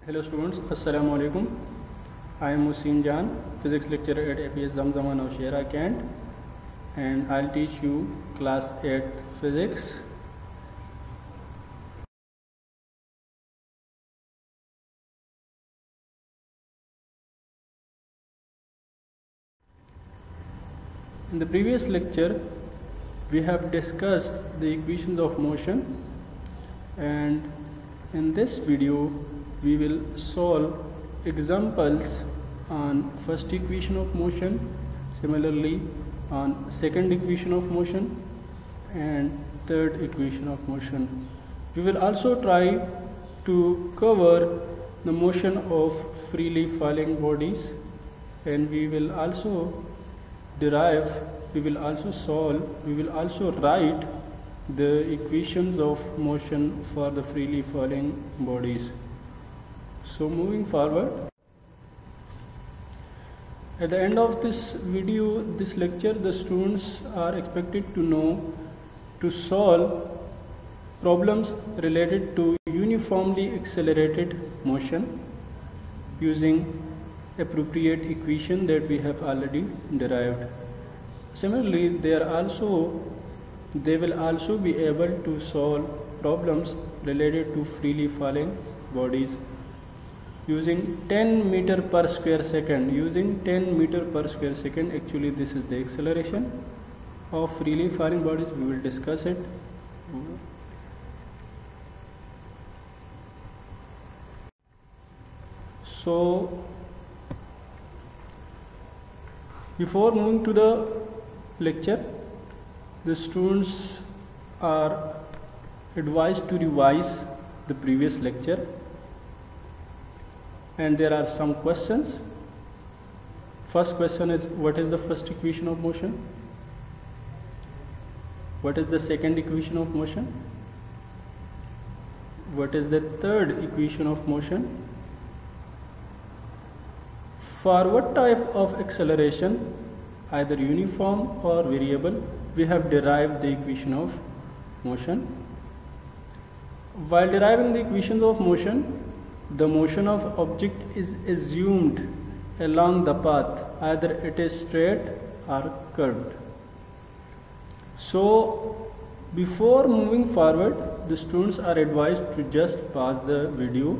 Hello students, Assalamu alaikum. I am Musin Jan, physics lecturer at APS Zamzama Nowshera Kent, and I'll teach you class 8 physics. In the previous lecture, we have discussed the equations of motion, and in this video we will solve examples on first equation of motion, similarly on second equation of motion and third equation of motion. We will also try to cover the motion of freely falling bodies, and we will also write the equations of motion for the freely falling bodies. So moving forward, at the end of this lecture, the students are expected to know to solve problems related to uniformly accelerated motion using appropriate equation that we have already derived. Similarly, they will also be able to solve problems related to freely falling bodies using 10 meter per square second. Actually this is the acceleration of freely falling bodies. We will discuss it. So before moving to the lecture, the students are advised to revise the previous lecture, and there are some questions. First question is, what is the first equation of motion? What is the second equation of motion? What is the third equation of motion? For what type of acceleration, either uniform or variable, we have derived the equation of motion. While deriving the equations of motion, the motion of object is assumed along the path, either it is straight or curved. So before moving forward, the students are advised to just pause the video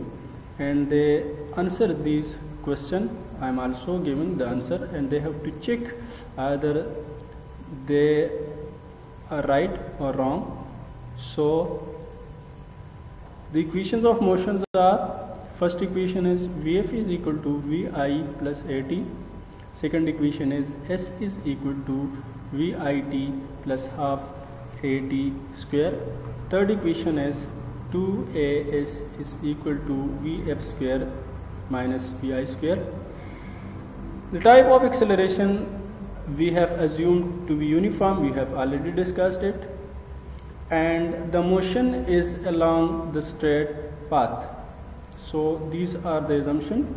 and they answer these questions. I am also giving the answer, and they have to check either they are right or wrong. So the equations of motions are, first equation is Vf is equal to Vi plus At. Second equation is S is equal to Vit plus half At square. Third equation is 2As is equal to Vf square minus Vi square. The type of acceleration we have assumed to be uniform, we have already discussed it, and the motion is along the straight path. So these are the assumptions.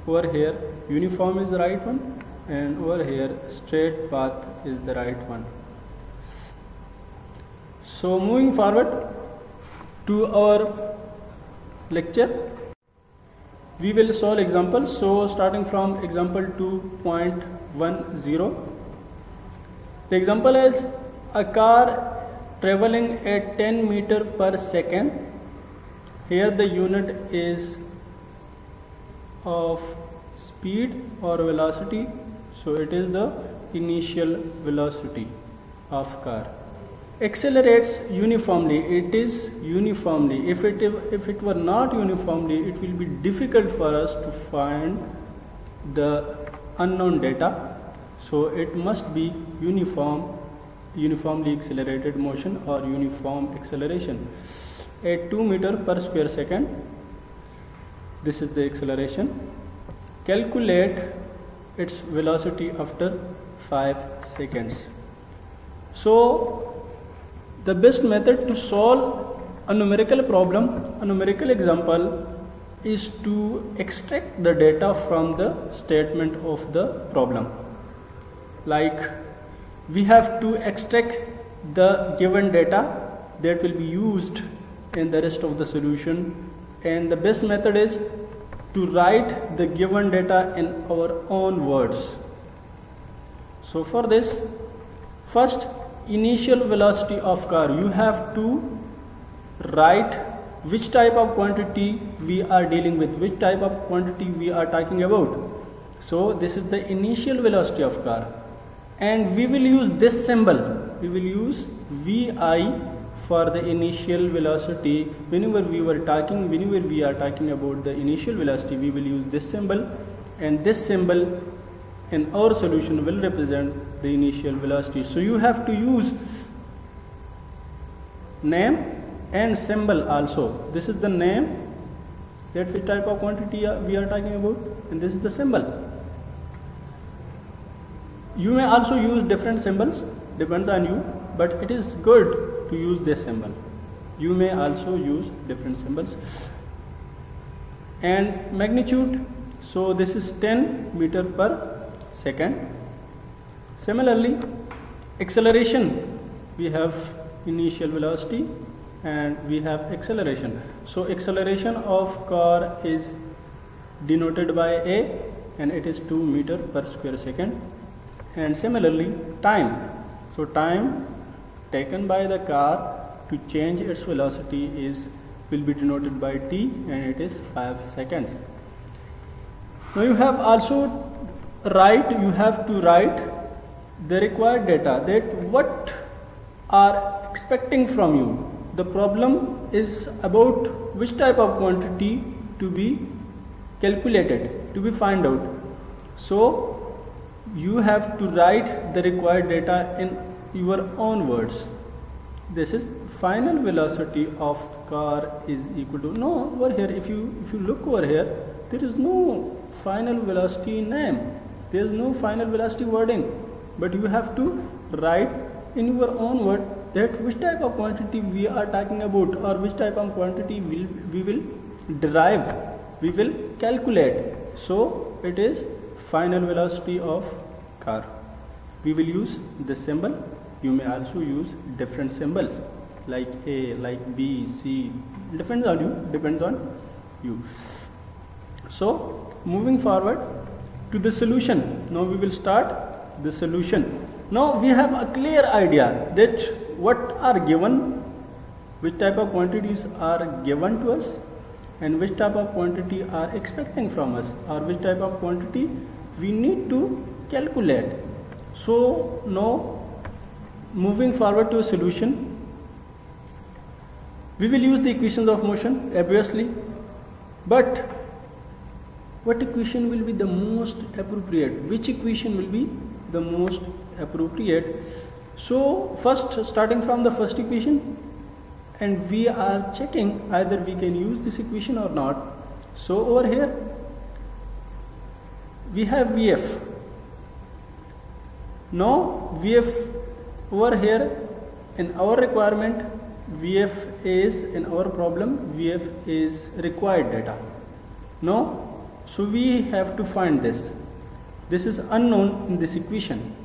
Over here uniform is the right one, and over here straight path is the right one. So moving forward to our lecture, we will solve examples. So starting from example 2.10, the example is a car traveling at 10 meter per second. Here the unit is of speed or velocity, so it is the initial velocity of car. Accelerates uniformly, it is uniformly. If it were not uniformly, it will be difficult for us to find the unknown data. So it must be uniformly accelerated motion or uniform acceleration. At 2 meter per square second, this is the acceleration. Calculate its velocity after 5 seconds. So the best method to solve a numerical problem, a numerical example, is to extract the data from the statement of the problem. Like we have to extract the given data that will be used in the rest of the solution, and the best method is to write the given data in our own words. So for this, first, initial velocity of car, you have to write which type of quantity we are dealing with, which type of quantity we are talking about. So this is the initial velocity of car, and we will use this symbol. We will use VI for the initial velocity. Whenever we are talking about the initial velocity, we will use this symbol, and this symbol in our solution will represent the initial velocity. So you have to use name and symbol also. This is the name, that which type of quantity we are talking about, and this is the symbol. You may also use different symbols, depends on you, but it is good to use this symbol. You may also use different symbols. And magnitude, so this is 10 meter per second. Similarly, acceleration, we have initial velocity and we have acceleration. So acceleration of car is denoted by A, and it is 2 meter per square second. And similarly, time, so time taken by the car to change its velocity will be denoted by T, and it is 5 seconds. Now you have to write the required data, that what are expecting from you. The problem is about which type of quantity to be calculated, to be found out. So you have to write the required data in your own words. This is final velocity of car is equal to, no, over here, if you look over here, there is no final velocity name, there is no final velocity wording, but you have to write in your own word that which type of quantity we are talking about, or which type of quantity we will derive, we will calculate. So it is final velocity of car. We will use this symbol. You may also use different symbols like A, like B, C, depends on you. So moving forward to the solution. Now we will start the solution. Now we have a clear idea that what are given, which type of quantities are given to us, and which type of quantity are expecting from us, or which type of quantity we need to calculate. So now moving forward to a solution, we will use the equations of motion obviously, but what equation will be the most appropriate, which equation will be the most appropriate? So first, starting from the first equation, and we are checking either we can use this equation or not. So over here we have Vf. Now Vf over here in our requirement, Vf is in our problem, Vf is required data. Now, so we have to find this. This is unknown in this equation.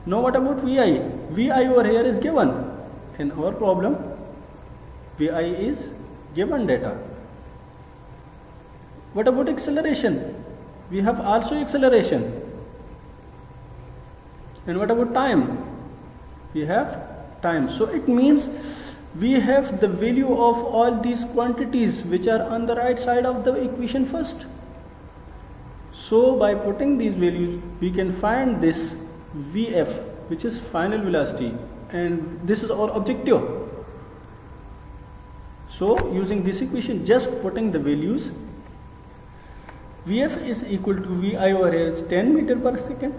Now what about Vi? Vi over here is given in our problem. Vi is given data. What about acceleration? We have also acceleration. And what about time? We have time. So it means we have the value of all these quantities which are on the right side of the equation first. So by putting these values, we can find this Vf, which is final velocity, and this is our objective. So using this equation, just putting the values, Vf is equal to Vi over here is 10 meter per second,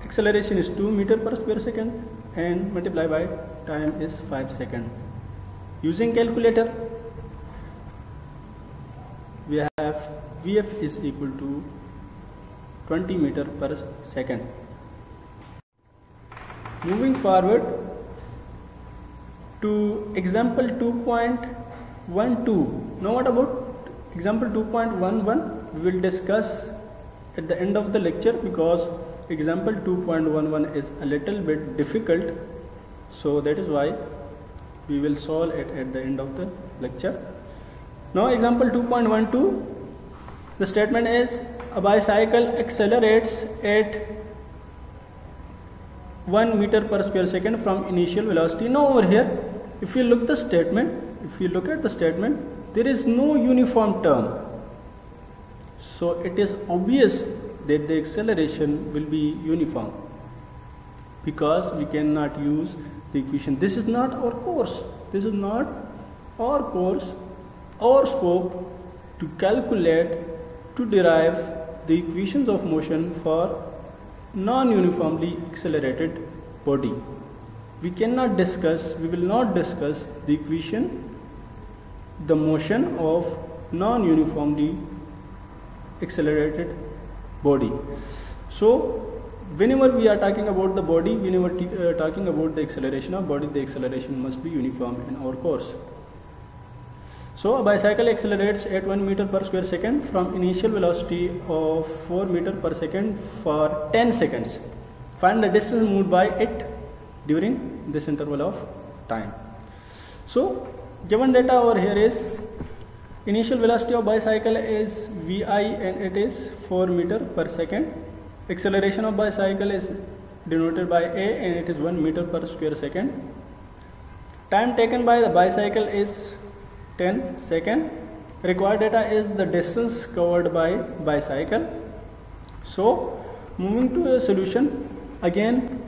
acceleration is 2 meter per square second, and multiply by time is 5 seconds. Using calculator, we have Vf is equal to 20 meter per second. Moving forward to example 2.12. Now what about example 2.11? We will discuss at the end of the lecture, because example 2.11 is a little bit difficult, so that is why we will solve it at the end of the lecture. Now example 2.12, the statement is a bicycle accelerates at 1 meter per square second from initial velocity. Now over here, if you look at the statement, there is no uniform term. So it is obvious that the acceleration will be uniform, because we cannot use the equation. This is not our course. This is not our course, our scope to calculate, to derive the equations of motion for non-uniformly accelerated body. We will not discuss the equation, the motion of non-uniformly accelerated body. So whenever we are talking about the body, whenever talking about the acceleration of body, the acceleration must be uniform in our course. So a bicycle accelerates at 1 meter per square second from initial velocity of 4 meter per second for 10 seconds. Find the distance moved by it during this interval of time. So given data over here is initial velocity of bicycle is Vi and it is 4 meter per second. Acceleration of bicycle is denoted by A and it is 1 meter per square second. Time taken by the bicycle is 10 seconds. Required data is the distance covered by bicycle. So moving to a solution, again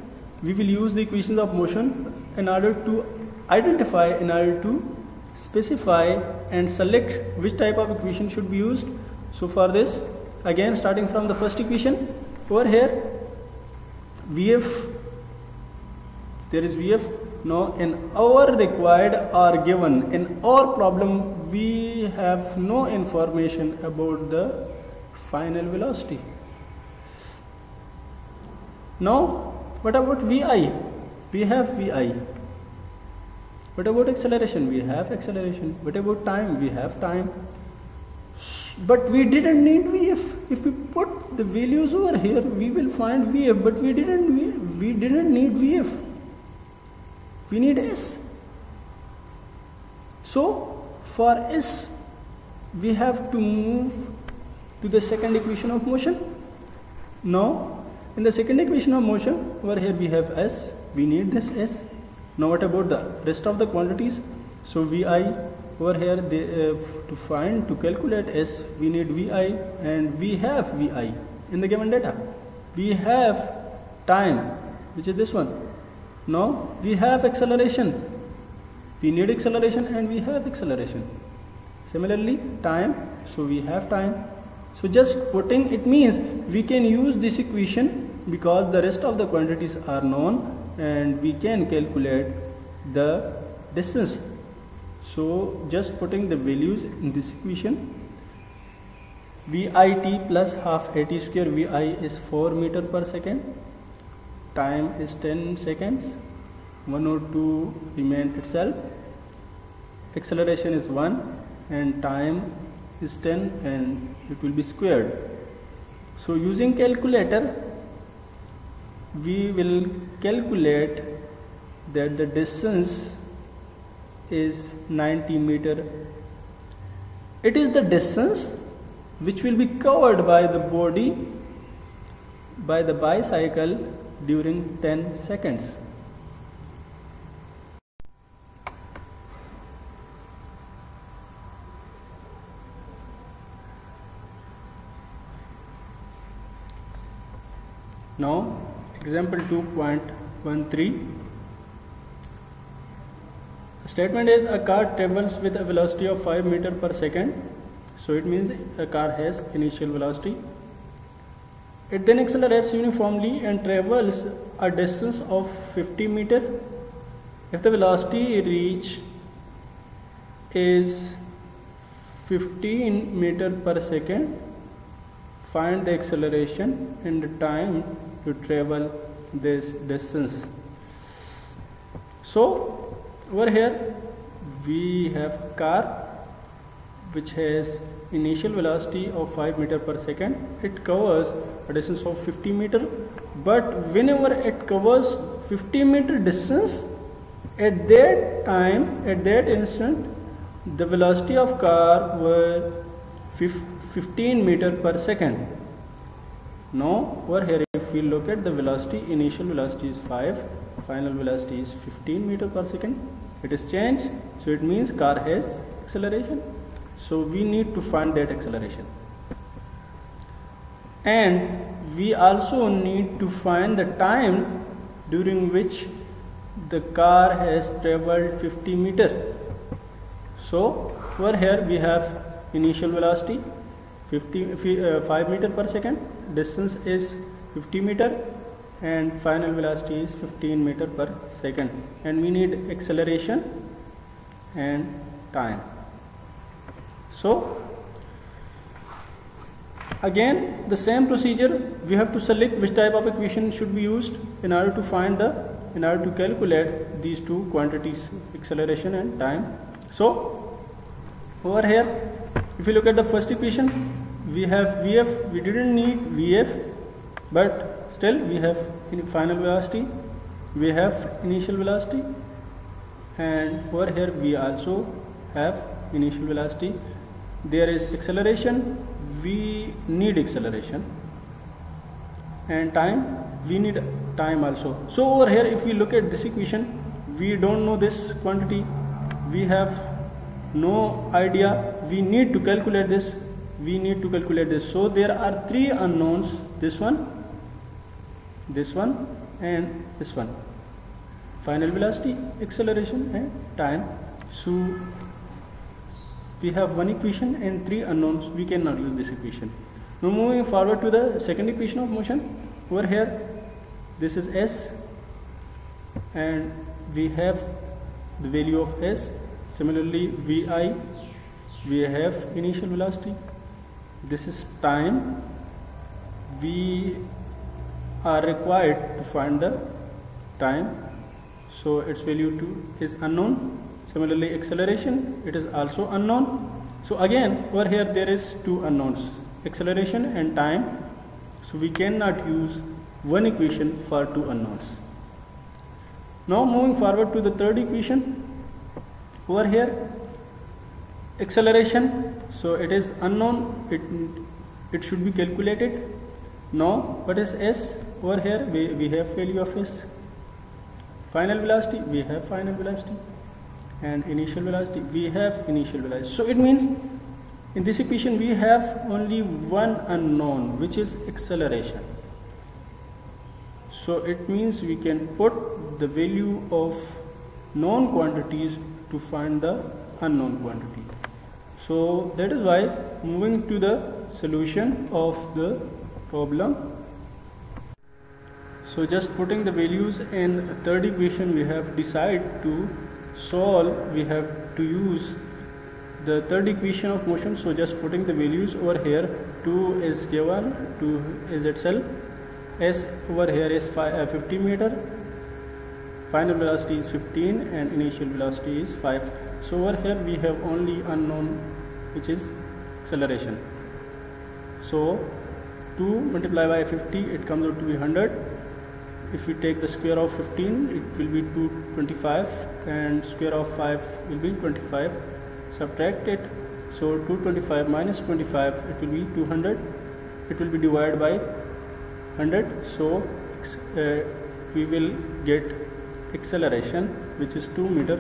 we will use the equations of motion in order to identify, in order to specify and select which type of equation should be used. So for this, again starting from the first equation, over here Vf, there is Vf. Now in our required or given, in our problem we have no information about the final velocity. Now what about Vi? We have Vi. What about acceleration? We have acceleration. What about time? We have time. But we didn't need Vf. If we put the values over here, we will find Vf, but we didn't need Vf. We need S. So for S, we have to move to the second equation of motion. Now in the second equation of motion, over here we have S. We need this S. Now what about the rest of the quantities? So Vi over here, to calculate S, we need Vi, and we have Vi in the given data. We have time, which is this one. Now we have acceleration. We need acceleration and we have acceleration. Similarly time, so we have time. So just putting, it means we can use this equation because the rest of the quantities are known and we can calculate the distance. So just putting the values in this equation, Vit plus half at square, Vi is 4 meter per second, time is 10 seconds, 102 remain itself, acceleration is 1 and time is 10 and it will be squared. So using calculator we will calculate that the distance is 90 meter. It is the distance which will be covered by the body, by the bicycle during 10 seconds. Now example 2.13, the statement is a car travels with a velocity of 5 meter per second. So it means a car has initial velocity. It then accelerates uniformly and travels a distance of 50 meter. If the velocity reach is 15 meter per second, find the acceleration and the time to travel this distance. So over here we have car which has initial velocity of 5 meter per second. It covers a distance of 50 meter, but whenever it covers 50 meter distance, at that time, at that instant, the velocity of car were 15 meter per second. Now over here if we look at the velocity, initial velocity is 5, final velocity is 15 meter per second. It is changed, so it means car has acceleration. So we need to find that acceleration. And we also need to find the time during which the car has traveled 50 meter. So over here we have initial velocity 5 meter per second, distance is 50 meter, and final velocity is 15 meter per second, and we need acceleration and time. So again the same procedure, we have to select which type of equation should be used in order to calculate these two quantities, acceleration and time. So over here if you look at the first equation, we have Vf, we didn't need Vf, but still we have final velocity, we have initial velocity, and over here we also have initial velocity. There is acceleration, we need acceleration, and time, we need time also. So over here if we look at this equation, we don't know this quantity, we have no idea, we need to calculate this, so there are three unknowns, this one and this one, final velocity, acceleration and time. So we have one equation and three unknowns, we cannot use this equation. Now moving forward to the second equation of motion, over here this is S and we have the value of S. Similarly Vi, we have initial velocity, this is time, we are required to find the time, so its value is unknown. Similarly acceleration, it is also unknown. So again over here there is two unknowns, acceleration and time, so we cannot use one equation for two unknowns. Now moving forward to the third equation, over here acceleration, so it is unknown, it should be calculated. Now what is S? Over here we have value of S. Final velocity, we have final velocity, and initial velocity, we have initial velocity. So it means in this equation we have only one unknown, which is acceleration. So it means we can put the value of known quantities to find the unknown quantity. So that is why moving to the solution of the problem. So just putting the values in third equation, we have decided to solve, we have to use the third equation of motion. So just putting the values over here, 2 is given, 2 is itself, S over here is 50 meter, final velocity is 15 and initial velocity is 5. So over here we have only unknown, which is acceleration. So 2 multiplied by 50, it comes out to be 100. If we take the square of 15, it will be 225, and square of 5 will be 25. Subtract it, so 225 minus 25, it will be 200. It will be divided by 100, so we will get acceleration, which is 2 meter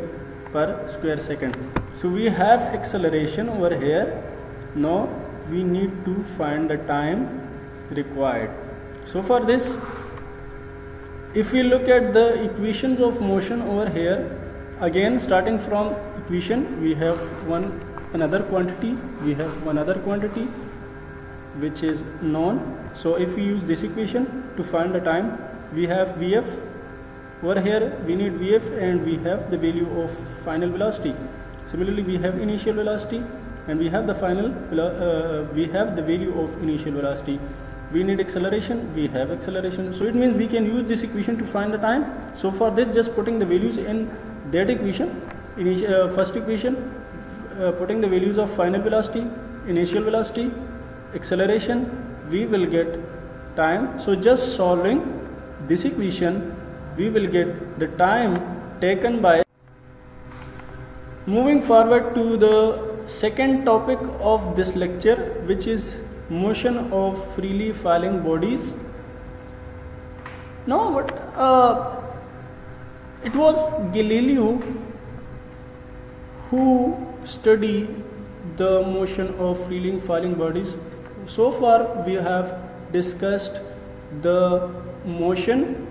per square second. So we have acceleration over here. Now we need to find the time required. So for this, if we look at the equations of motion over here, again starting from equation, we have another quantity, which is known. So if we use this equation to find the time, we have Vf. Over here we need Vf and we have the value of final velocity. Similarly we have initial velocity and we have the value of initial velocity. We need acceleration, we have acceleration. So it means we can use this equation to find the time. So for this, just putting the values in that equation, first equation, putting the values of final velocity, initial velocity, acceleration, we will get time. So just solving this equation, we will get the time taken by moving forward to the second topic of this lecture, which is motion of freely falling bodies. Now it was Galileo who studied the motion of freely falling bodies. So far we have discussed the motion,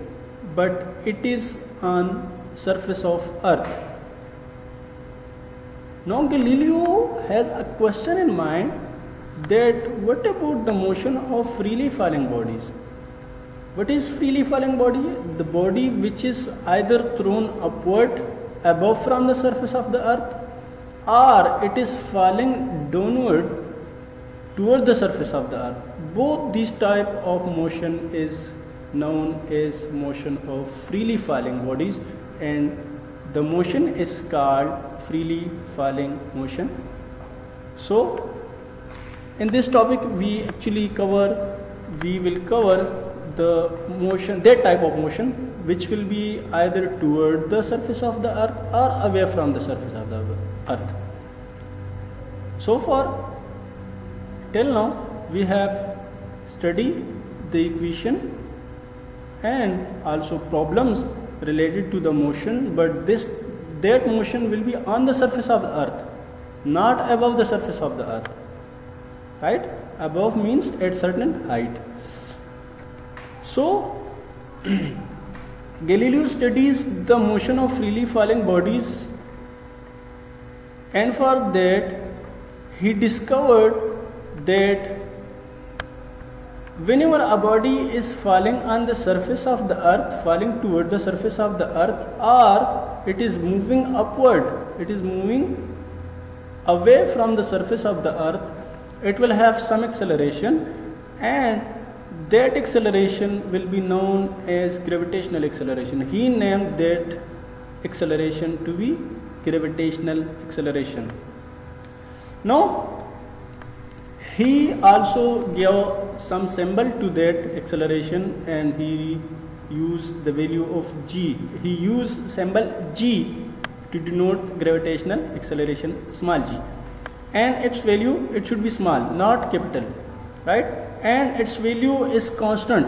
but it is on surface of earth. Now Galileo has a question in mind, that what about the motion of freely falling bodies? What is freely falling body? The body which is either thrown upward above from the surface of the earth, or it is falling downward toward the surface of the earth. Both these type of motion is known as motion of freely falling bodies, and the motion is called freely falling motion. So in this topic we will cover the motion, that type of motion which will be either toward the surface of the earth or away from the surface of the earth. So far till now we have studied the equation and also problems related to the motion, but that motion will be on the surface of the earth, not above the surface of the earth, right? Above means at certain height. So Galileo studies the motion of freely falling bodies, and for that he discovered that whenever a body is falling on the surface of the earth, falling toward the surface of the earth, or it is moving upward, it is moving away from the surface of the earth, it will have some acceleration, and that acceleration will be known as gravitational acceleration. He named that acceleration to be gravitational acceleration. Now he also gave some symbol to that acceleration, and he used the value of g. He used symbol g to denote gravitational acceleration, small g, and its value, it should be small, not capital, right? And its value is constant.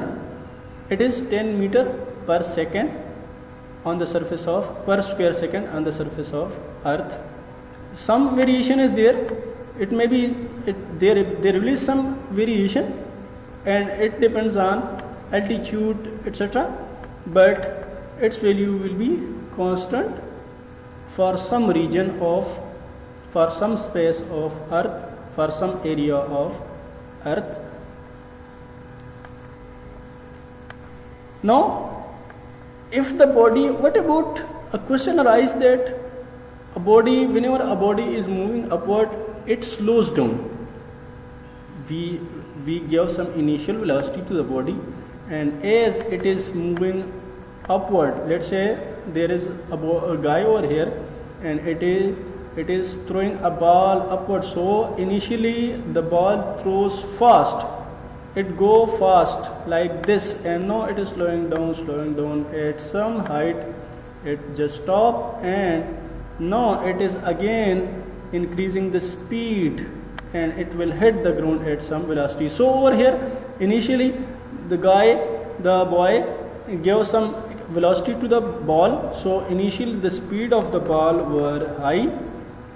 It is 10 meter per second on the surface of, per square second on the surface of earth. Some variation is there. It may be there will be some variation, and it depends on altitude, etc., but its value will be constant for some region of, for some space of earth, for some area of earth. Now if the body, what about a question arises that a body, whenever a body is moving upward, it slows down. We give some initial velocity to the body, and as it is moving upward, let's say there is a guy over here, and it is throwing a ball upward. So initially the ball throws fast, it go fast like this, and now it is slowing down at some height, it just stop, and now it is again increasing the speed, and it will hit the ground at some velocity. So over here initially the boy gave some velocity to the ball, so initially the speed of the ball were high,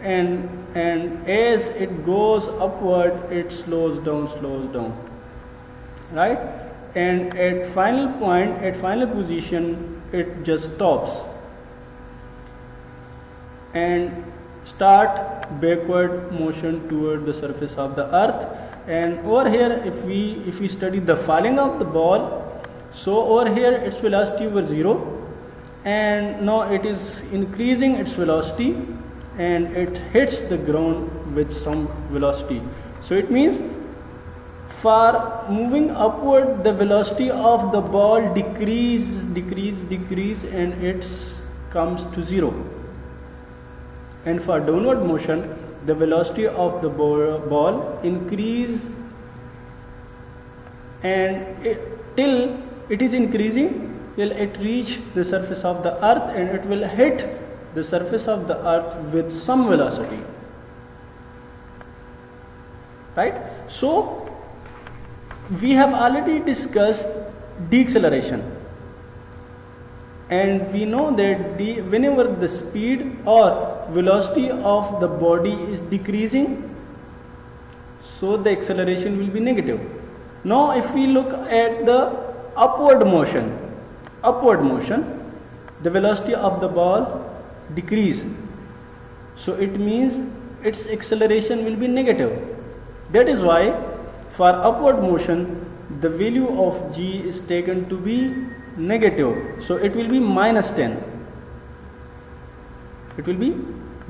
and as it goes upward it slows down, right? And at final point, at final position, it just stops and start backward motion toward the surface of the earth. And over here, if we study the falling of the ball, so over here its velocity was 0, and now it is increasing its velocity, and it hits the ground with some velocity. So it means for moving upward, the velocity of the ball decrease, and it comes to 0. And for downward motion, the velocity of the ball increase, and till it is increasing till it reach the surface of the earth, and it will hit the surface of the earth with some velocity, right? So we have already discussed deceleration, and we know that whenever the speed or velocity of the body is decreasing, so the acceleration will be negative. Now if we look at the upward motion, the velocity of the ball decrease, so it means its acceleration will be negative. That is why for upward motion the value of g is taken to be negative, so it will be -10. It will be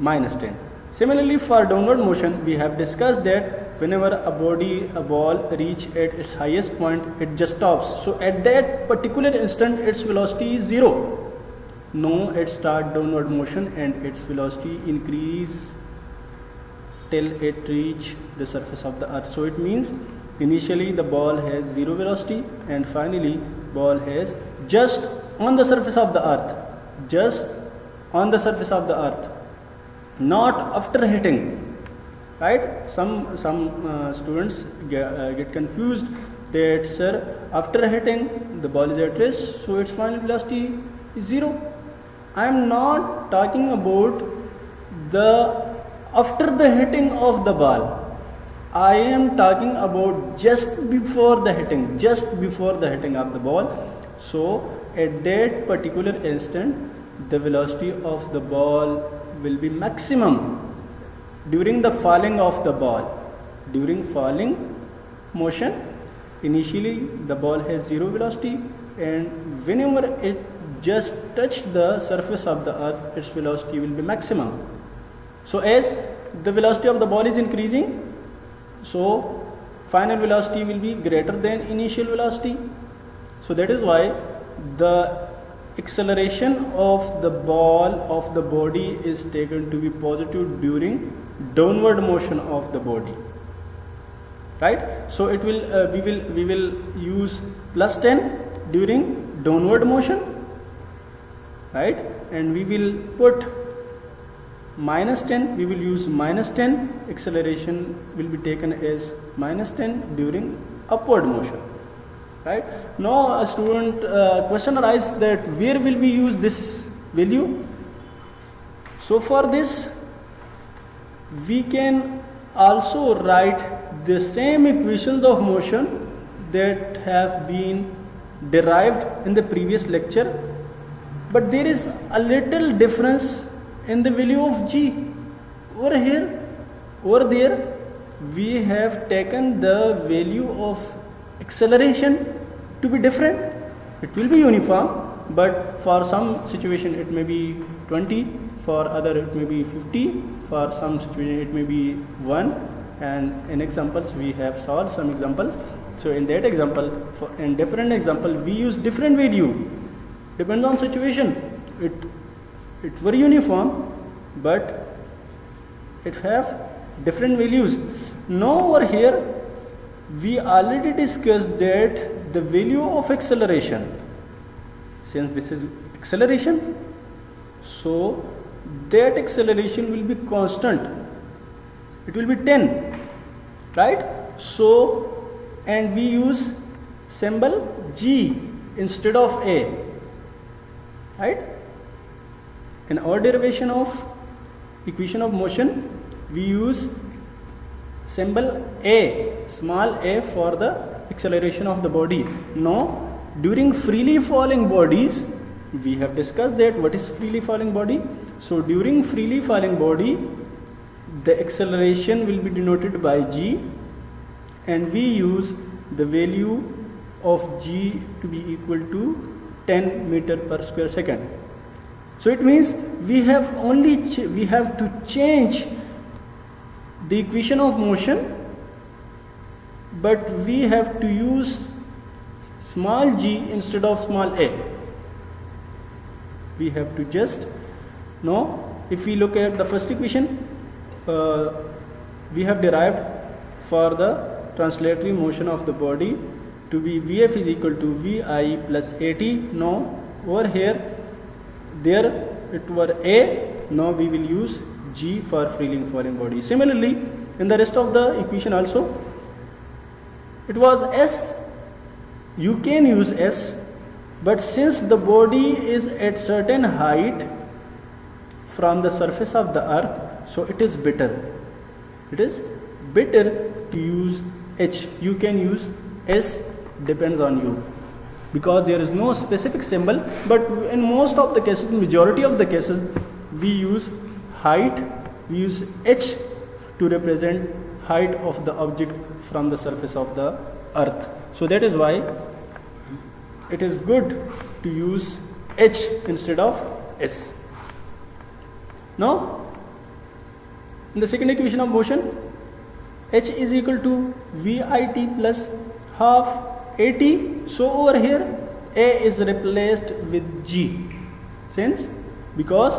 -10. Similarly, for downward motion, we have discussed that whenever a ball reach at its highest point, it just stops. So at that particular instant its velocity is 0. Now it start downward motion and its velocity increase till it reach the surface of the earth. So it means initially the ball has 0 velocity and finally ball has just on the surface of the earth, not after hitting, right? Some students get confused that, sir, after hitting the ball is at rest, so its final velocity is 0. I am not talking about the after the hitting of the ball. I am talking about just before the hitting of the ball. So at that particular instant the velocity of the ball will be maximum during the falling of the ball. During falling motion, initially the ball has 0 velocity, and whenever it just touch the surface of the earth, its velocity will be maximum. So as the velocity of the ball is increasing, so final velocity will be greater than initial velocity. So that is why the acceleration of the ball of the body is taken to be positive during downward motion of the body, right? So it will we will use +10 during downward motion, right? And we will put -10, we will use -10, acceleration will be taken as -10 during upward motion, right? Now a student question arises that where will we use this value? So for this we can also write the same equations of motion that have been derived in the previous lecture, but there is a little difference in the value of g. Over there we have taken the value of acceleration to be different. It will be uniform, but for some situation it may be 20, for other it may be 50, for some situation it may be 1, and in examples we have solved some examples. So in that example, in different example we use different value, depends on situation. It's very uniform, but it have different values. Now over here we already discussed that the value of acceleration, since this is acceleration, so that acceleration will be constant, it will be 10, right? So and we use symbol g instead of a, right? In our derivation of equation of motion we use symbol a, small a, for the acceleration of the body. Now during freely falling bodies we have discussed that what is freely falling body. So during freely falling body the acceleration will be denoted by g, and we use the value of g to be equal to 10 meter per square second. So it means we have to change the equation of motion, but we have to use small g instead of small a. We have to just know, if we look at the first equation, we have derived for the translatory motion of the body to be Vf is equal to Vi plus At. Now over here there it were A, now we will use G for freely falling body. Similarly, in the rest of the equation also, it was S. You can use S, but since the body is at certain height from the surface of the earth, so it is better. It is better to use H. You can use S, depends on you, because there is no specific symbol, but in most of the cases, majority of the cases, we use height, we use H to represent height of the object from the surface of the earth. So that is why it is good to use H instead of S. Now, in the second equation of motion, H is equal to VIT plus half AT. So over here, A is replaced with G. Since, because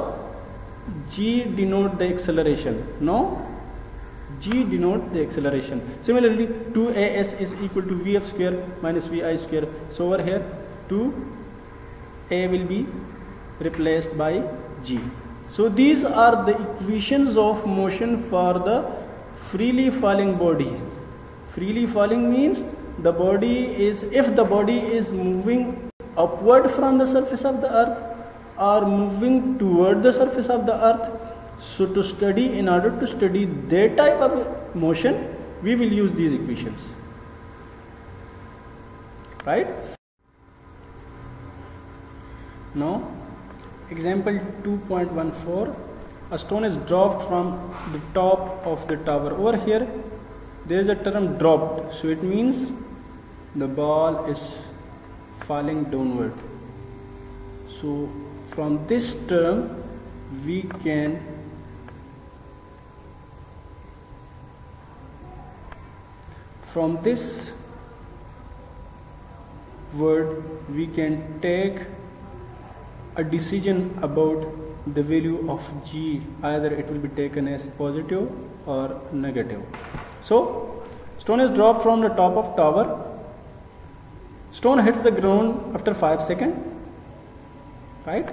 G denote the acceleration. No, G denote the acceleration. Similarly, 2AS is equal to VF square minus VI square. So over here, 2A will be replaced by G. So these are the equations of motion for the freely falling body. Freely falling means the body is, if the body is moving upward from the surface of the earth or moving toward the surface of the earth. So to study, in order to study that type of motion, we will use these equations, right? Now, example 2.14, a stone is dropped from the top of the tower. Over here, there is a term dropped, so it means the ball is falling downward. So from this term, we can from this word we can take a decision about the value of G. Either it will be taken as positive or negative. So stone is dropped from the top of tower. Stone hits the ground after 5 seconds, right?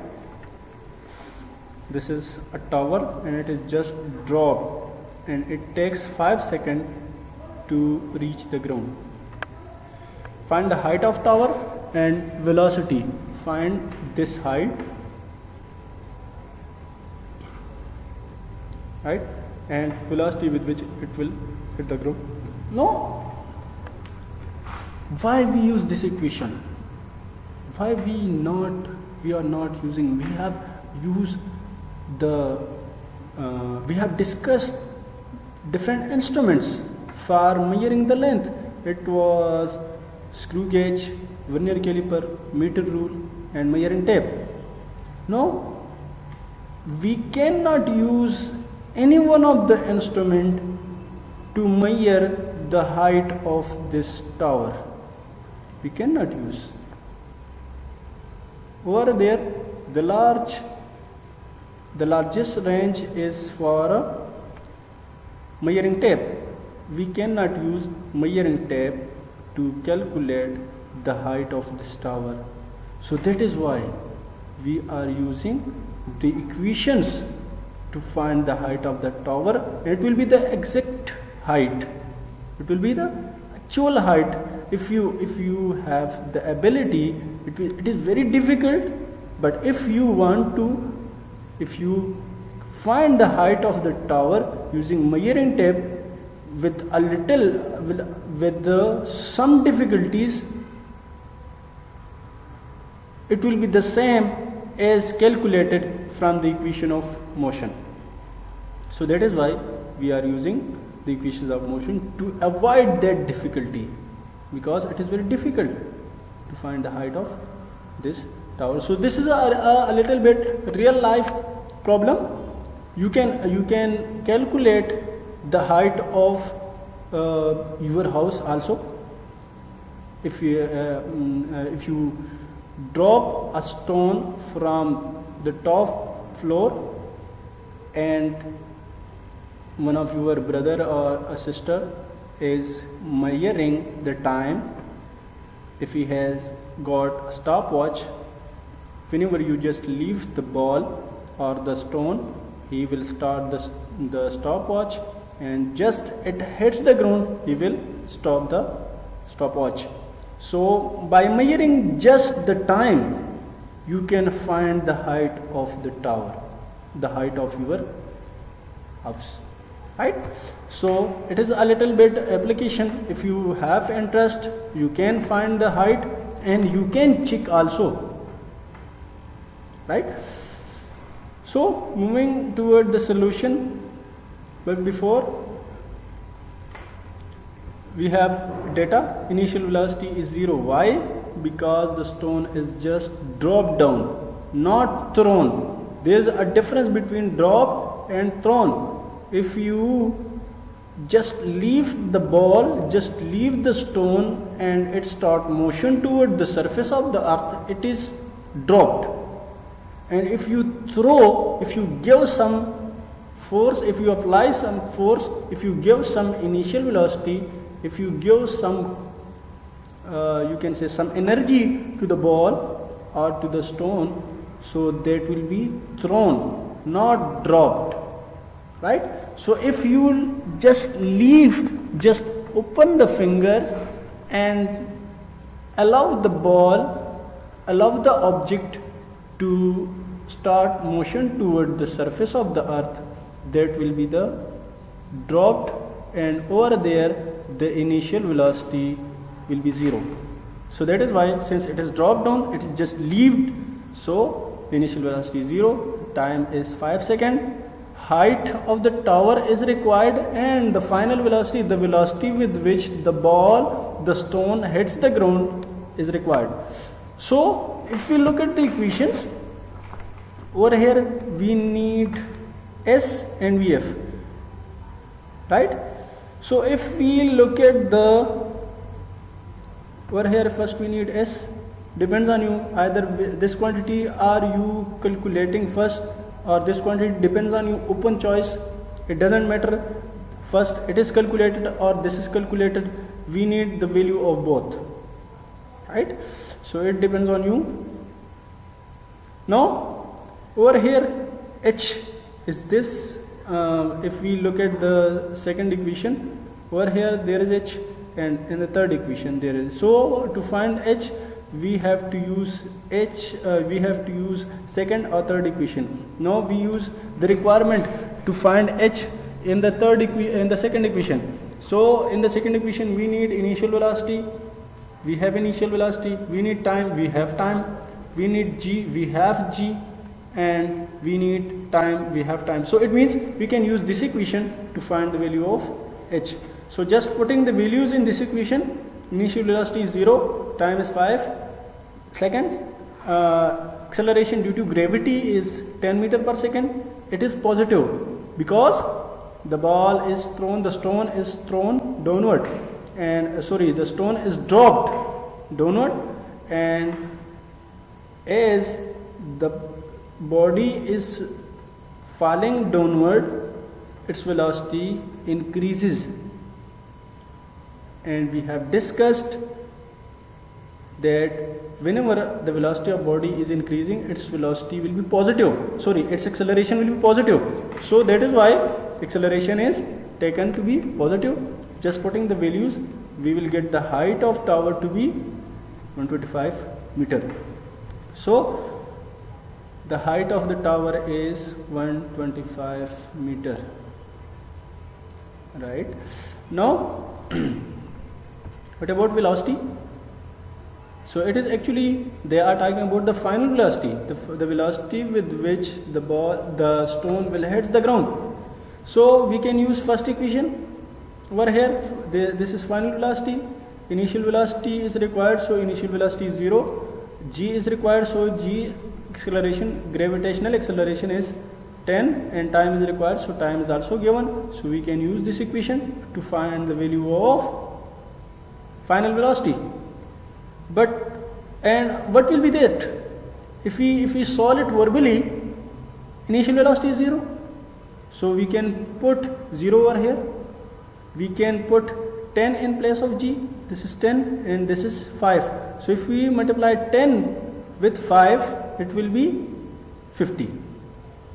This is a tower and it is just dropped, and it takes 5 seconds to reach the ground. Find the height of tower and velocity. Find this height, right, and velocity with which it will hit the ground. No. Why we use this equation? Why we are not using? We have used the we have discussed different instruments for measuring the length. It was screw gauge, vernier caliper, meter rule, and measuring tape. No, we cannot use any one of the instrument to measure the height of this tower. We cannot use. Over there, the largest range is for measuring tape. We cannot use measuring tape to calculate the height of this tower. So that is why we are using the equations to find the height of the tower. It will be the exact height. It will be the actual height. If you have the ability, it is very difficult, but if you find the height of the tower using measuring tape with some difficulties, it will be the same as calculated from the equation of motion. So that is why we are using the equations of motion to avoid that difficulty, because it is very difficult to find the height of this tower. So this is a little bit real life problem. You can calculate the height of your house also. If you drop a stone from the top floor and one of your brother or a sister is measuring the time, if he has got a stopwatch, whenever you just leave the ball or the stone, he will start the stopwatch, and just it hits the ground, he will stop the stopwatch. So by measuring just the time, you can find the height of the tower, the height of your house, right? So it is a little bit application. If you have interest, you can find the height and you can check also, right? So moving toward the solution, but before we have data, initial velocity is 0. Why? Because the stone is just dropped down, not thrown. There is a difference between drop and thrown. If you just leave the ball, just leave the stone and it start motion toward the surface of the earth, it is dropped. And if you throw, if you give some force, if you apply some force, if you give some initial velocity, if you give some you can say some energy to the ball or to the stone, so that will be thrown, not dropped, right? So if you will just leave, just open the fingers and allow the ball, allow the object to start motion toward the surface of the earth, that will be the dropped, and over there the initial velocity will be 0. So that is why, since it is dropped down, it is just leaved, so the initial velocity is 0, time is 5 seconds, height of the tower is required, and the final velocity, the velocity with which the ball, the stone hits the ground, is required. So if we look at the equations, over here we need S and VF, right? So if we look at the, over here first we need S, depends on you, either this quantity are you calculating first, or this quantity, depends on you, open choice, it doesn't matter, first it is calculated or this is calculated, we need the value of both, right? So it depends on you. Now over here H is this, if we look at the second equation, over here there is H, and in the third equation there is, so to find H we have to use we have to use second or third equation. Now we use the requirement to find H in the second equation. So in the second equation we need initial velocity, we have initial velocity, we need time, we have time, we need G, we have G, and we need time, we have time. So it means we can use this equation to find the value of H. So just putting the values in this equation, initial velocity is 0, time is 5 seconds, acceleration due to gravity is 10 meter per second, it is positive because the ball is thrown, the stone is thrown downward, and the stone is dropped downward, and as the body is falling downward, its velocity increases, and we have discussed that whenever the velocity of body is increasing, its velocity will be positive, its acceleration will be positive. So that is why acceleration is taken to be positive. Just putting the values, we will get the height of tower to be 125 meter. So the height of the tower is 125 meter, right? Now what about velocity? So it is actually, they are talking about the final velocity, the velocity with which the stone will hit the ground. So we can use first equation. Over here this is final velocity, initial velocity is required, so initial velocity is 0, G is required, so G acceleration, gravitational acceleration is 10, and time is required, so time is also given. So we can use this equation to find the value of final velocity. But and what will be that? If we solve it verbally, initial velocity is 0, so we can put 0 over here, we can put 10 in place of G, this is 10 and this is 5. So if we multiply 10 with 5, it will be 50,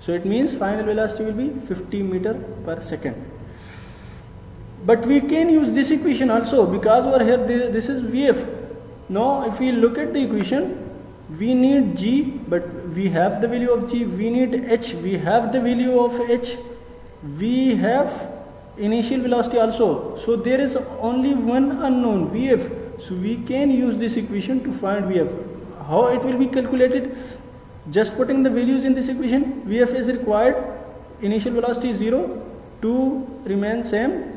So it means final velocity will be 50 meter per second. But we can use this equation also, because over here this is Vf. Now if we look at the equation, we need g, but we have the value of g. We need h, we have the value of h. We have initial velocity also. So there is only one unknown, Vf. So we can use this equation to find Vf. How it will be calculated? Just putting the values in this equation. Vf is required, initial velocity is 0, 2 remain same,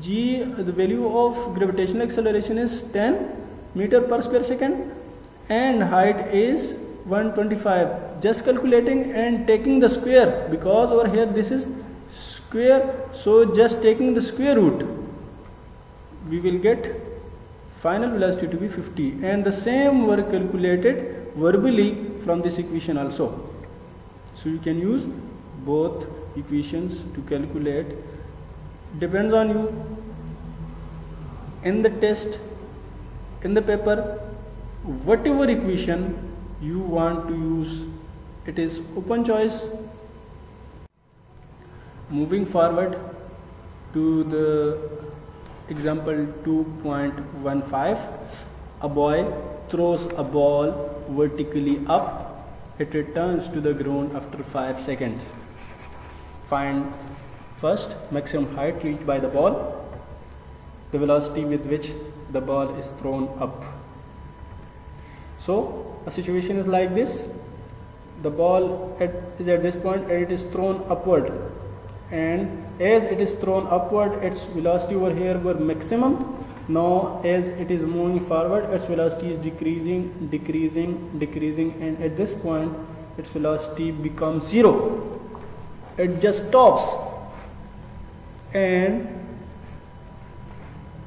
g, the value of gravitational acceleration is 10 meter per square second, and height is 125. Just calculating and taking the square, because over here this is square, so just taking the square root, we will get final velocity to be 50, and the same were calculated verbally from this equation also. So you can use both equations to calculate. Depends on you. In the test, in the paper, whatever equation you want to use, it is open choice. Moving forward to the example 2.15, a boy throws a ball vertically up. It returns to the ground after 5 seconds. Find first maximum height reached by the ball, the velocity with which the ball is thrown up. So a situation is like this. The ball is at this point and it is thrown upward, and as it is thrown upward, its velocity over here were maximum. Now as it is moving forward, its velocity is decreasing, and at this point its velocity becomes 0. It just stops, and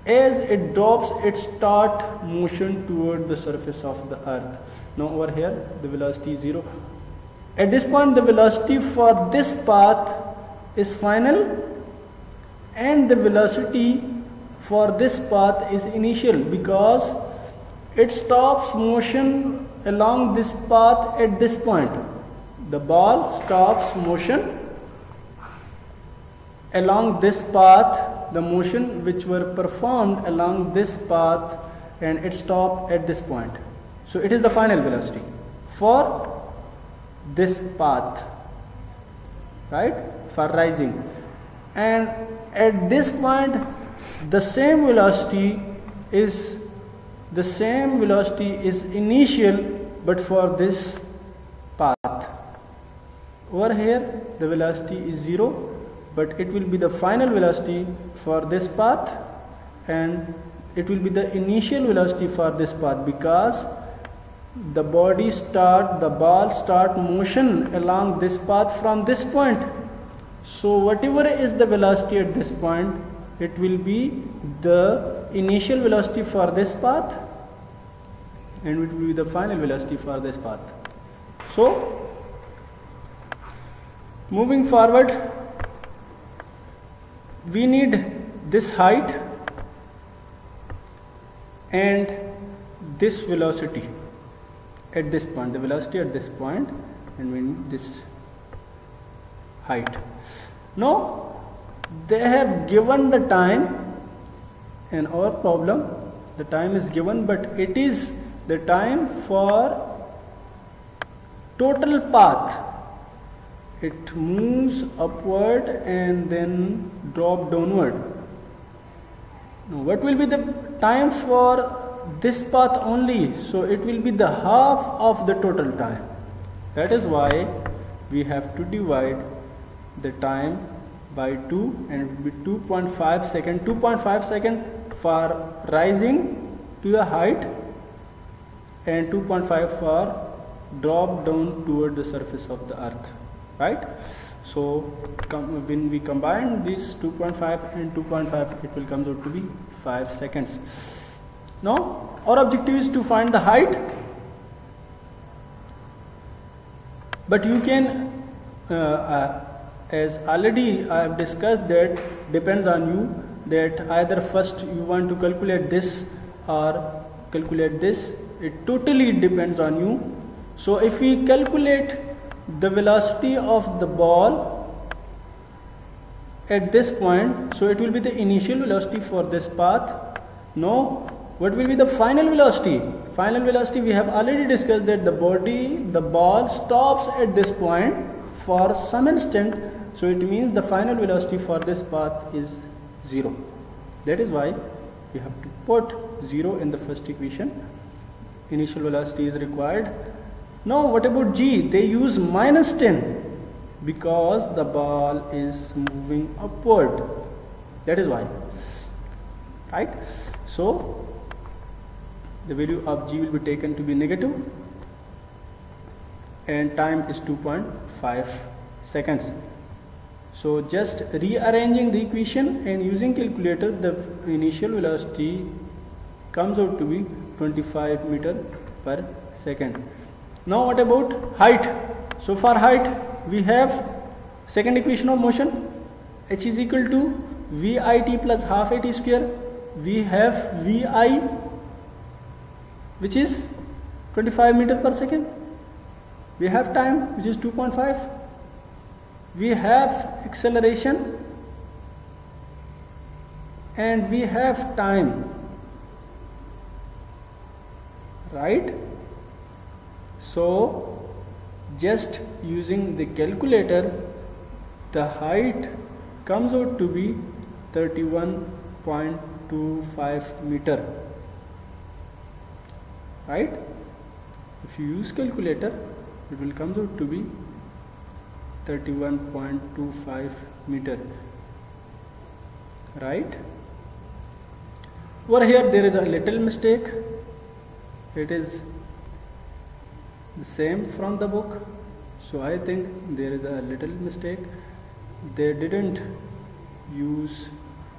as it drops, it starts motion toward the surface of the earth. Now over here the velocity is 0. At this point the velocity for this path is final, and the velocity for this path is initial, because it stops motion along this path at this point. The ball stops motion along this path, the motion which were performed along this path, and it stopped at this point. So it is the final velocity for this path, right, for rising. And at this point the same velocity is initial, but for this path. Over here the velocity is 0, but it will be the final velocity for this path, and it will be the initial velocity for this path, because the ball start motion along this path from this point. So whatever is the velocity at this point, it will be the initial velocity for this path, and it will be the final velocity for this path. So moving forward, we need this height and this velocity at this point, the velocity at this point, and we need this height. Now they have given the time in our problem, the time is given, but it is the time for total path. It moves upward and then drop downward. Now what will be the time for this path only? So it will be the half of the total time. That is why we have to divide the time by 2, and it will be 2.5 seconds. 2.5 seconds for rising to the height, and 2.5 for drop down toward the surface of the earth, right? So when we combine this 2.5 and 2.5, it will come out to be 5 seconds. Now our objective is to find the height, but you can as already I have discussed, that depends on you, that either first you want to calculate this or calculate this. It totally depends on you. So if we calculate the velocity of the ball at this point, so it will be the initial velocity for this path. No, what will be the final velocity? Final velocity, we have already discussed that the ball stops at this point for some instant, so it means the final velocity for this path is 0. That is why we have to put 0 in the first equation. Initial velocity is required. Now what about g? They use -10 because the ball is moving upward. That is why, right? So the value of g will be taken to be negative, and time is 2.5 seconds. So just rearranging the equation and using calculator, the initial velocity comes out to be 25 meter per second. Now what about height? So for height, we have second equation of motion, h is equal to vit plus half at square. We have vi, which is 25 meter per second. We have time, which is 2.5. We have acceleration and we have time, right? So just using the calculator, the height comes out to be 31.25 meter, right? If you use calculator, it will come out to be 31.25 meter, right? Over here there is a little mistake. It is the same from the book, so I think there is a little mistake. They didn't use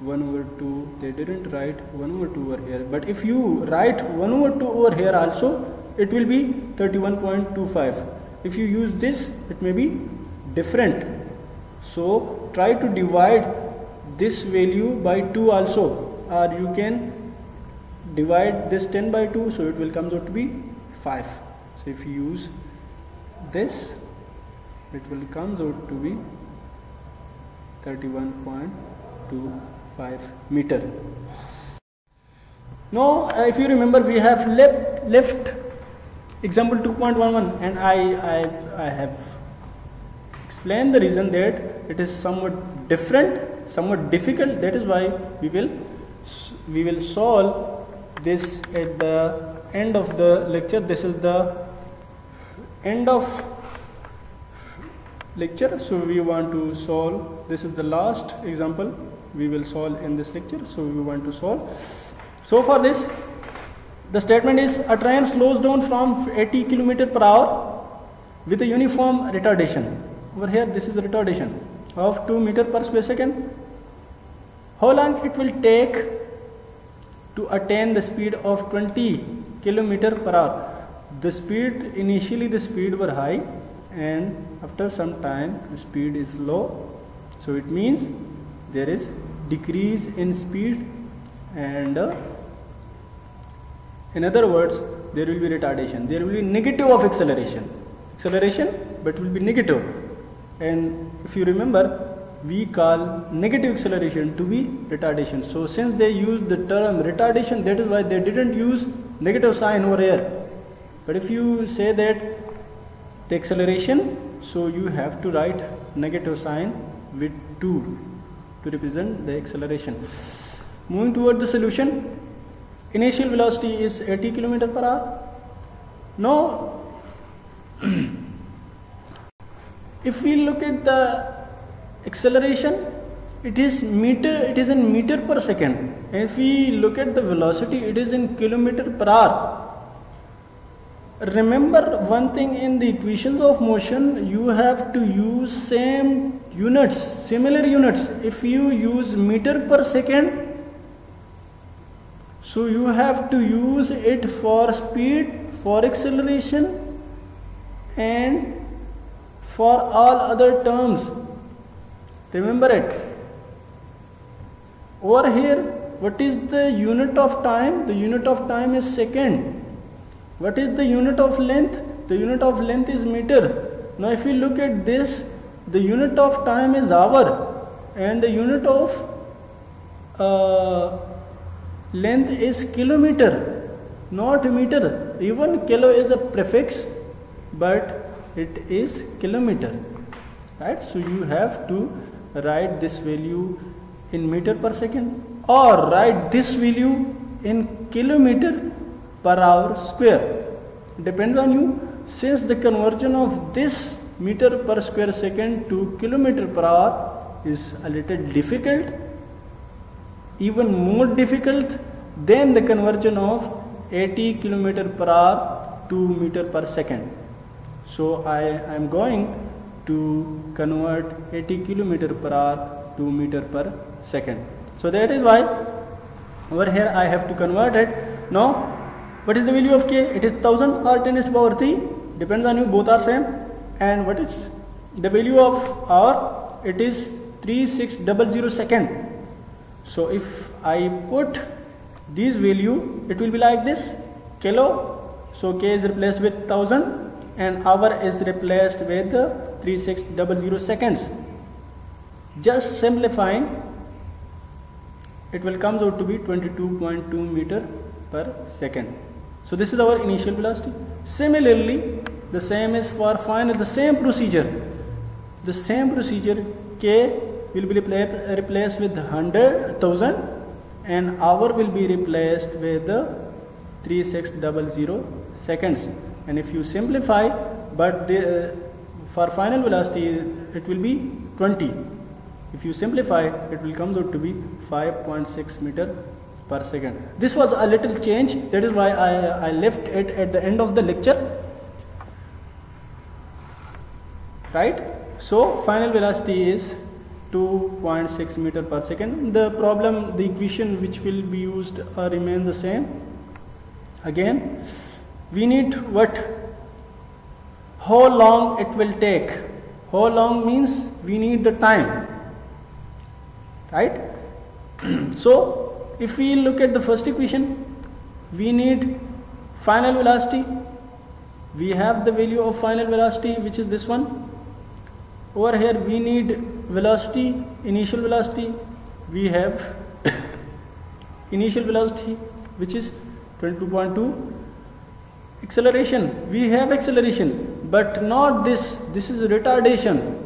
1/2, they didn't write 1/2 over here, but if you write 1/2 over here also, it will be 31.25. if you use this, it may be different. So try to divide this value by 2 also, or you can divide this 10 by 2, so it will come out to be 5. So if you use this, it will come out to be 31.25 meter. Now if you remember, we have left example 2.11, and I have explained the reason that it is somewhat different, somewhat difficult. That is why we will solve this at the end of the lecture. This is the end of lecture, so we want to solve. This is the last example we will solve in this lecture, so we want to solve. So for this, the statement is a train slows down from 80 km per hour with a uniform retardation. Over here this is the retardation of 2 meter per square second. How long it will take to attain the speed of 20 km per hour? The speed, initially the speed were high, and after some time the speed is low, so it means there is decrease in speed, and in other words, there will be retardation. There will be negative of acceleration, but will be negative. And if you remember, we call negative acceleration to be retardation. So since they used the term retardation, that is why they didn't use negative sign over here. But if you say that the acceleration, so you have to write negative sign with 2 to represent the acceleration. Moving toward the solution, initial velocity is 80 km per hour. Now if we look at the acceleration, it is in meter per second, and if we look at the velocity, it is in kilometer per hour. Remember one thing, in the equations of motion you have to use same units, similar units. If you use meter per second, so you have to use it for speed, for acceleration, and for all other terms. Remember it. Over here, what is the unit of time? The unit of time is second. What is the unit of length? The unit of length is meter. Now if you look at this, the unit of time is hour and the unit of length is kilometer, not meter. Even kilo is a prefix, but it is kilometer, right? So you have to write this value in meter per second or write this value in kilometer per hour square. Depends on you. Since the conversion of this meter per square second to kilometer per hour is a little difficult, even more difficult than the conversion of 80 kilometer per hour to meter per second. So I am going to convert 80 kilometer per hour to meter per second. So that is why over here I have to convert it. Now what is the value of k? It is 1000 or 10 to the power 3, depends on you, both are same. And what is the value of hour? It is 3600 second. So if I put this value, it will be like this: kilo, so k is replaced with 1000 and hour is replaced with 3600 seconds. Just simplifying, it will comes out to be 22.2 meter per second. So this is our initial velocity. Similarly, the same is for final, the same procedure. The same procedure, k will be replaced with 100,000 and hour will be replaced with 3600 seconds. And if you simplify, but for final velocity it will be 20. If you simplify, it will come out to be 5.6 meter per second. This was a little change, that is why I left it at the end of the lecture, right? So final velocity is 2.6 meter per second. The problem, the equation which will be used remain the same. Again, we need what? How long it will take. How long means we need the time, right? So if we look at the first equation, we need final velocity. We have the value of final velocity, which is this one. Over here we need velocity, initial velocity. We have initial velocity, which is 22.2. Acceleration, we have acceleration, but not this. This is retardation.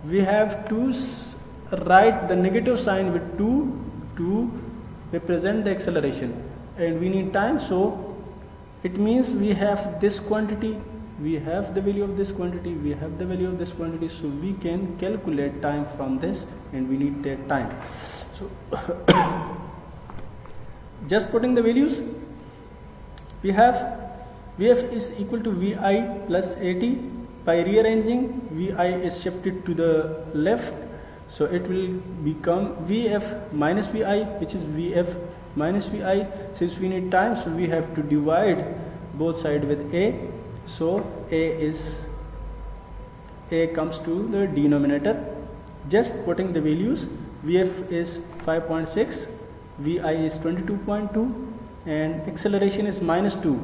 We have to write the negative sign with 2 to represent the acceleration, and we need time. So it means we have this quantity, we have the value of this quantity, we have the value of this quantity, so we can calculate time from this, and we need that time. So just putting the values, we have Vf is equal to Vi plus At. By rearranging, Vi is shifted to the left, so it will become Vf minus Vi, which is Vf minus Vi. Since we need time, so we have to divide both sides with A. So A comes to the denominator. Just putting the values, Vf is 5.6, Vi is 22.2, and acceleration is minus 2.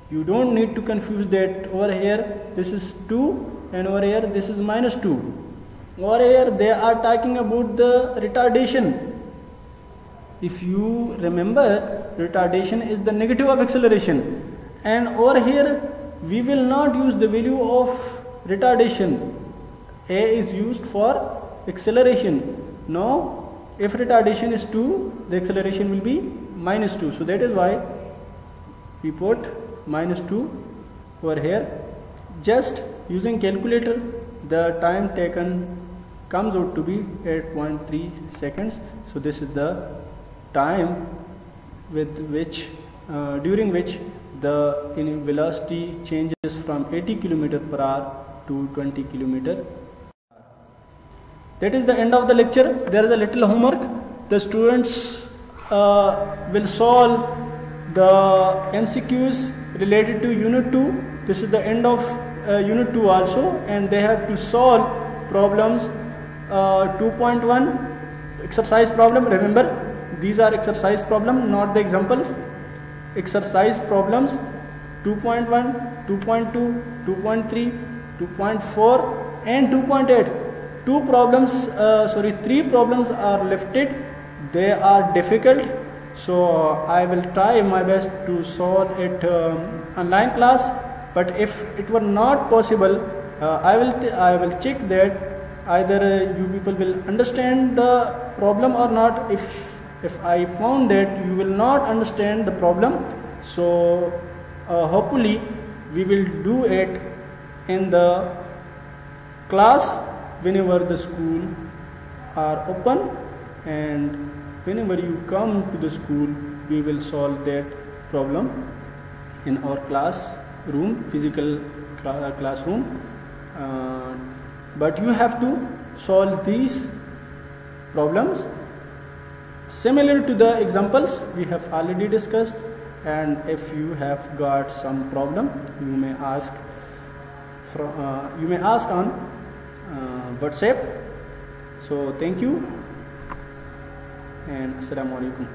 You don't need to confuse that. Over here this is 2 and over here this is minus 2. Over here they are talking about the retardation. If you remember, retardation is the negative of acceleration, and over here we will not use the value of retardation. A is used for acceleration. Now if retardation is 2, the acceleration will be minus 2. So that is why we put minus 2 over here. Just using calculator, the time taken comes out to be 8.3 seconds. So this is the time with which during which the velocity changes from 80 km per hour to 20 km. That is the end of the lecture. There is a little homework. The students will solve the MCQs related to unit 2. This is the end of unit 2 also, and they have to solve problems 2.1 exercise problem. Remember, these are exercise problem, not the examples. Exercise problems, 2.1, 2.2, 2.3, 2.4 and 2.8. Three problems are lifted. They are difficult, so I will try my best to solve it online class. But if it were not possible, I will check that either you people will understand the problem or not. If I found that you will not understand the problem, so hopefully we will do it in the class whenever the school are open, and whenever you come to the school we will solve that problem in our classroom, physical classroom. But you have to solve these problems similar to the examples we have already discussed. And if you have got some problem, you may ask on WhatsApp. So thank you and Assalamu alaikum.